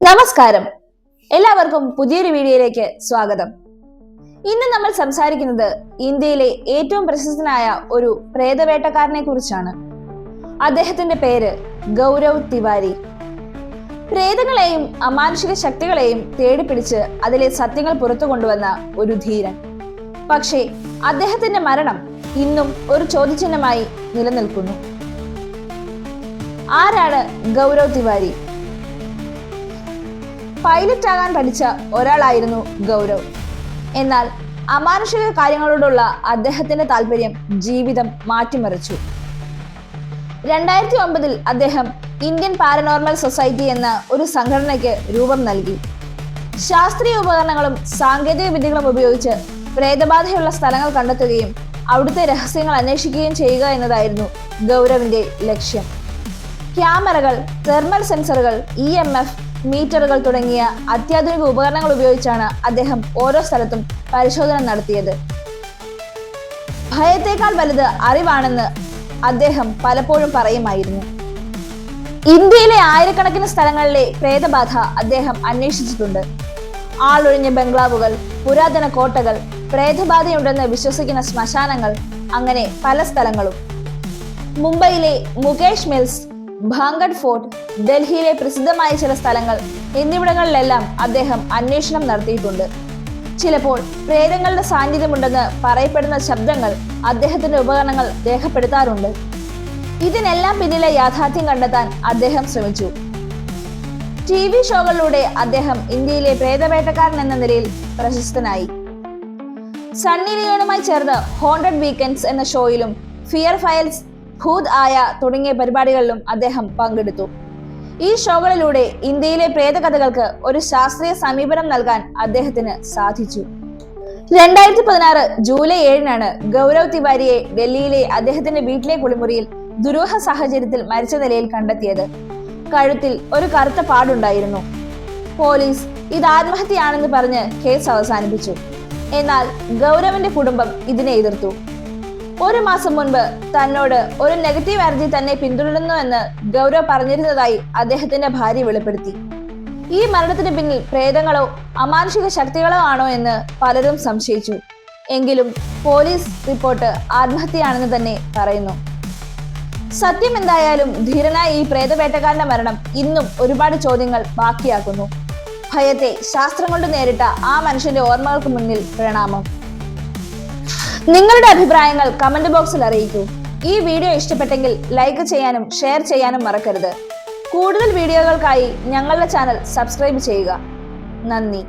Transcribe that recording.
നമസ്കാരം, എല്ലാവർക്കും പുതിയൊരു വീഡിയോയിലേക്ക് സ്വാഗതം. ഇന്ന് നമ്മൾ സംസാരിക്കുന്നത് ഇന്ത്യയിലെ ഏറ്റവും പ്രശസ്തനായ ഒരു പ്രേതവേട്ടക്കാരനെ കുറിച്ചാണ്. അദ്ദേഹത്തിന്റെ പേര് ഗൗരവ് തിവാരി. പ്രേതങ്ങളെയും അമാനുഷിക ശക്തികളെയും തേടിപ്പിടിച്ച് അതിലെ സത്യങ്ങൾ പുറത്തു കൊണ്ടുവന്ന ഒരു ധീരൻ. പക്ഷേ അദ്ദേഹത്തിന്റെ മരണം ഇന്നും ഒരു ചോദ്യചിഹ്നമായി നിലനിൽക്കുന്നു. ആരാണ് ഗൗരവ് തിവാരി? പൈലറ്റ് ആകാൻ പഠിച്ച ഒരാളായിരുന്നു ഗൗരവ്. എന്നാൽ അമാനുഷിക കാര്യങ്ങളോടുള്ള അദ്ദേഹത്തിന്റെ താല്പര്യം ജീവിതം മാറ്റിമറിച്ചു. 2009 അദ്ദേഹം ഇന്ത്യൻ പാരനോർമൽ സൊസൈറ്റി എന്ന ഒരു സംഘടനയ്ക്ക് രൂപം നൽകി. ശാസ്ത്രീയ ഉപകരണങ്ങളും സാങ്കേതിക വിദ്യകളും ഉപയോഗിച്ച് പ്രേതബാധയുള്ള സ്ഥലങ്ങൾ കണ്ടെത്തുകയും അവിടുത്തെ രഹസ്യങ്ങൾ അന്വേഷിക്കുകയും ചെയ്യുക എന്നതായിരുന്നു ഗൗരവിന്റെ ലക്ഷ്യം. ക്യാമറകൾ, തെർമൽ സെൻസറുകൾ, EMF മീറ്ററുകൾ തുടങ്ങിയ അത്യാധുനിക ഉപകരണങ്ങൾ ഉപയോഗിച്ചാണ് അദ്ദേഹം ഓരോ സ്ഥലത്തും പരിശോധന നടത്തിയത്. ഭയത്തേക്കാൾ വലുത് അറിവാണെന്ന് അദ്ദേഹം പലപ്പോഴും പറയുമായിരുന്നു. ഇന്ത്യയിലെ ആയിരക്കണക്കിന് സ്ഥലങ്ങളിലെ പ്രേതബാധ അദ്ദേഹം അന്വേഷിച്ചിട്ടുണ്ട്. ആളൊഴിഞ്ഞ ബംഗ്ലാവുകൾ, പുരാതന കോട്ടകൾ, പ്രേതബാധയുണ്ടെന്ന് വിശ്വസിക്കുന്ന ശ്മശാനങ്ങൾ, അങ്ങനെ പല സ്ഥലങ്ങളും. മുംബൈയിലെ മുകേഷ് മിൽസ്, ഭാംഗഡ് ഫോർട്ട്, ഡൽഹിയിലെ പ്രസിദ്ധമായ ചില സ്ഥലങ്ങൾ എന്നിവിടങ്ങളിലെല്ലാം അദ്ദേഹം അന്വേഷണം നടത്തിയിട്ടുണ്ട്. ചിലപ്പോൾ പ്രേതങ്ങളുടെ സാന്നിധ്യമുണ്ടെന്ന് പറയപ്പെടുന്ന ശബ്ദങ്ങൾ അദ്ദേഹത്തിന്റെ ഉപകരണങ്ങൾ രേഖപ്പെടുത്താറുണ്ട്. ഇതിനെല്ലാം പിന്നിലെ യാഥാർത്ഥ്യം കണ്ടെത്താൻ അദ്ദേഹം ശ്രമിച്ചു. TV ഷോകളിലൂടെ അദ്ദേഹം ഇന്ത്യയിലെ പ്രേതവേട്ടക്കാരൻ എന്ന നിലയിൽ പ്രശസ്തനായി. സണ്ണി ലിയോണുമായി ചേർന്ന് ഹോണ്ടഡ് വീക്കെൻഡ്സ് എന്ന ഷോയിലും ഫിയർ ഫയൽസ്, ഭൂത് ആയ തുടങ്ങിയ പരിപാടികളിലും അദ്ദേഹം പങ്കെടുത്തു. ഈ ഷോകളിലൂടെ ഇന്ത്യയിലെ പ്രേതകഥകൾക്ക് ഒരു ശാസ്ത്രീയ സമീപനം നൽകാൻ അദ്ദേഹത്തിന് സാധിച്ചു. 2016 ജൂലൈ 7 ഗൗരവ് തിവാരിയെ ഡൽഹിയിലെ അദ്ദേഹത്തിന്റെ വീട്ടിലെ കുളിമുറിയിൽ ദുരൂഹ സാഹചര്യത്തിൽ മരിച്ച നിലയിൽ കണ്ടെത്തിയത്. കഴുത്തിൽ ഒരു കറുത്ത പാടുണ്ടായിരുന്നു. പോലീസ് ഇത് ആത്മഹത്യയാണെന്ന് പറഞ്ഞ് കേസ് അവസാനിപ്പിച്ചു. എന്നാൽ ഗൗരവിന്റെ കുടുംബം ഇതിനെ എതിർത്തു. ഒരു മാസം മുൻപ് തന്നോട് ഒരു നെഗറ്റീവ് എനർജി തന്നെ പിന്തുടരുന്നുവെന്ന് ഗൗരവ് പറഞ്ഞിരുന്നതായി അദ്ദേഹത്തിന്റെ ഭാര്യ വെളിപ്പെടുത്തി. ഈ മരണത്തിന് പിന്നിൽ പ്രേതങ്ങളോ അമാനുഷിക ശക്തികളോ ആണോ എന്ന് പലരും സംശയിച്ചു. എങ്കിലും പോലീസ് റിപ്പോർട്ട് ആത്മഹത്യയാണെന്ന് തന്നെ പറയുന്നു. സത്യം എന്തായാലും ധീരനായ ഈ പ്രേതവേട്ടക്കാരന്റെ മരണം ഇന്നും ഒരുപാട് ചോദ്യങ്ങൾ ബാക്കിയാക്കുന്നു. ഭയത്തെ ശാസ്ത്രം കൊണ്ട് നേരിട്ട ആ മനുഷ്യന്റെ ഓർമ്മകൾക്ക് മുന്നിൽ പ്രണാമം. നിങ്ങളുടെ അഭിപ്രായങ്ങൾ കമന്റ് ബോക്സിൽ അറിയിക്കൂ. ഈ വീഡിയോ ഇഷ്ടപ്പെട്ടെങ്കിൽ ലൈക്ക് ചെയ്യാനും ഷെയർ ചെയ്യാനും മറക്കരുത്. കൂടുതൽ വീഡിയോകൾക്കായി ഞങ്ങളുടെ ചാനൽ സബ്സ്ക്രൈബ് ചെയ്യുക. നന്ദി.